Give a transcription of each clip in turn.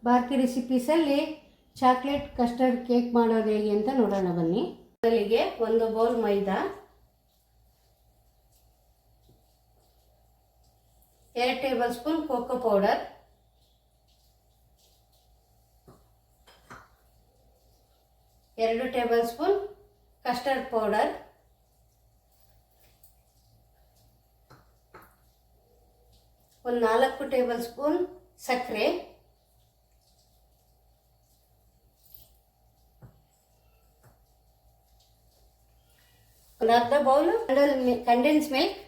Bharati ರೆಸಿಪೀಸಲ್ಲಿ chocolate custard cake ಮಾಡೋದು ಹೇಗೆ ಅಂತ ನೋಡೋಣ ಬನ್ನಿ. ಮೊದಲಿಗೆ 1 ಬೌಲ್ ಮೈದಾ, 2 table spoon cocoa powder, 2 table spoon custard powder, 4 table spoon ಸಕ್ಕರೆ, 1/2 bowl condense milk,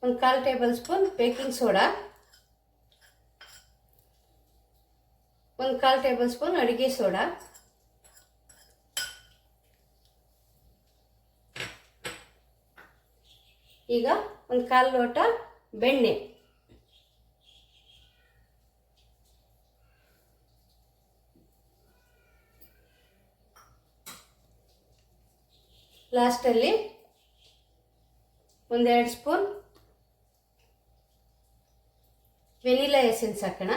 1/4 table spoon baking soda, 1/4 table spoon ಅಡಿಗೆ ಸೋಡಾ, ಈಗ 1/4 ಲೋಟ ಬೆಣ್ಣೆ, ಲಾಸ್ಟಲ್ಲಿ 1-2 ಸ್ಪೂನ್ ವೆನಿಲಾ ಎಸೆನ್ಸ್ ಹಾಕೋಣ.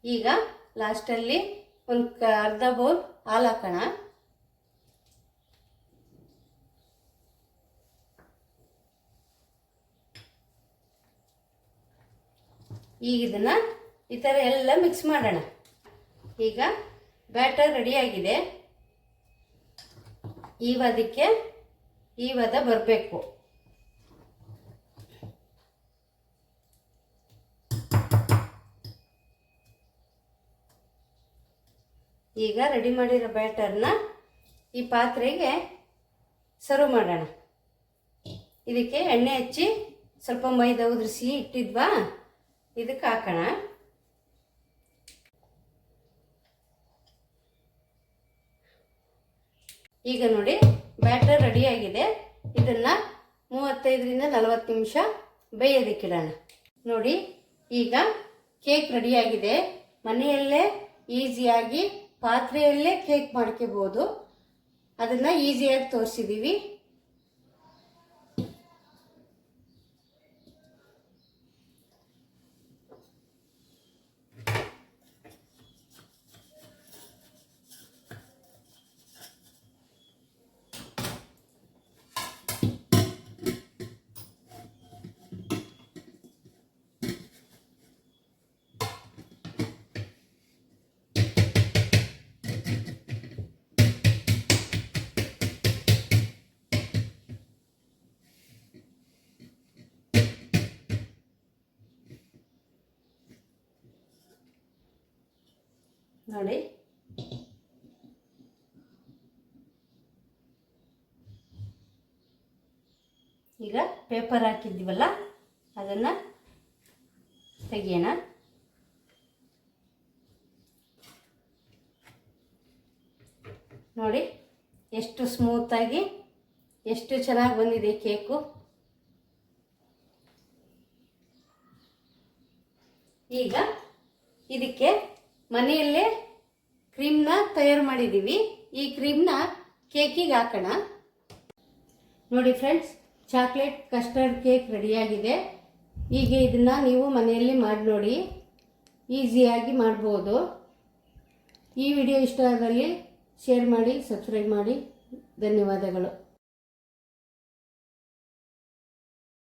ಈಗ ಲಾಸ್ಟಲ್ಲಿ 1/2 ಬೌಲ್ ಹಾಲು ಹಾಕೋಣ. ಈಗ ಇದನ್ನು ಈ ಥರ ಎಲ್ಲ ಮಿಕ್ಸ್ ಮಾಡೋಣ. ಈಗ ಬ್ಯಾಟರ್ ರೆಡಿಯಾಗಿದೆ. ಈ ವದ ಬರಬೇಕು. ಈಗ ರೆಡಿ ಮಾಡಿರೋ ಬ್ಯಾಟರ್ನ ಈ ಪಾತ್ರೆಗೆ ಸರ್ವ್ ಮಾಡೋಣ. ಇದಕ್ಕೆ ಎಣ್ಣೆ ಹಚ್ಚಿ ಸ್ವಲ್ಪ ಮೈದಾ ಉದುರಿಸಿ ಇಟ್ಟಿದ್ವಾ, ಇದಕ್ಕೆ ಹಾಕೋಣ. ಈಗ ನೋಡಿ ಬ್ಯಾಟರ್ ರೆಡಿಯಾಗಿದೆ. ಇದನ್ನು 35ರಿಂದ 40 ನಿಮಿಷ ಬೇಯೋದಕ್ಕಿಡೋಣ. ನೋಡಿ ಈಗ ಕೇಕ್ ರೆಡಿಯಾಗಿದೆ. ಮನೆಯಲ್ಲೇ ಈಸಿಯಾಗಿ ಪಾತ್ರೆಯಲ್ಲೇ ಕೇಕ್ ಮಾಡ್ಕೋಬೋದು. ಅದನ್ನು ಈಸಿಯಾಗಿ ತೋರಿಸಿದ್ದೀವಿ. ನೋಡಿ ಈಗ ಪೇಪರ್ ಹಾಕಿದ್ದೀವಲ್ಲ ಅದನ್ನು ತೆಗಿಯೋಣ. ನೋಡಿ ಎಷ್ಟು ಸ್ಮೂತಾಗಿ ಎಷ್ಟು ಚೆನ್ನಾಗಿ ಬಂದಿದೆ ಕೇಕು. ಈಗ ಇದಕ್ಕೆ ಮನೆಯಲ್ಲೇ ಕ್ರೀಮ್ನ ತಯಾರು ಮಾಡಿದ್ದೀವಿ. ಈ ಕ್ರೀಮ್ನ ಕೇಕಿಗೆ ಹಾಕೋಣ. ನೋಡಿ ಫ್ರೆಂಡ್ಸ್, ಚಾಕ್ಲೇಟ್ ಕಸ್ಟರ್ಡ್ ಕೇಕ್ ರೆಡಿಯಾಗಿದೆ. ಈಗ ಇದನ್ನು ನೀವು ಮನೆಯಲ್ಲಿ ಮಾಡಿ ನೋಡಿ, ಈಸಿಯಾಗಿ ಮಾಡ್ಬೋದು. ಈ ವಿಡಿಯೋ ಇಷ್ಟ ಆದಲ್ಲಿ ಶೇರ್ ಮಾಡಿ, ಸಬ್ಸ್ಕ್ರೈಬ್ ಮಾಡಿ. ಧನ್ಯವಾದಗಳು.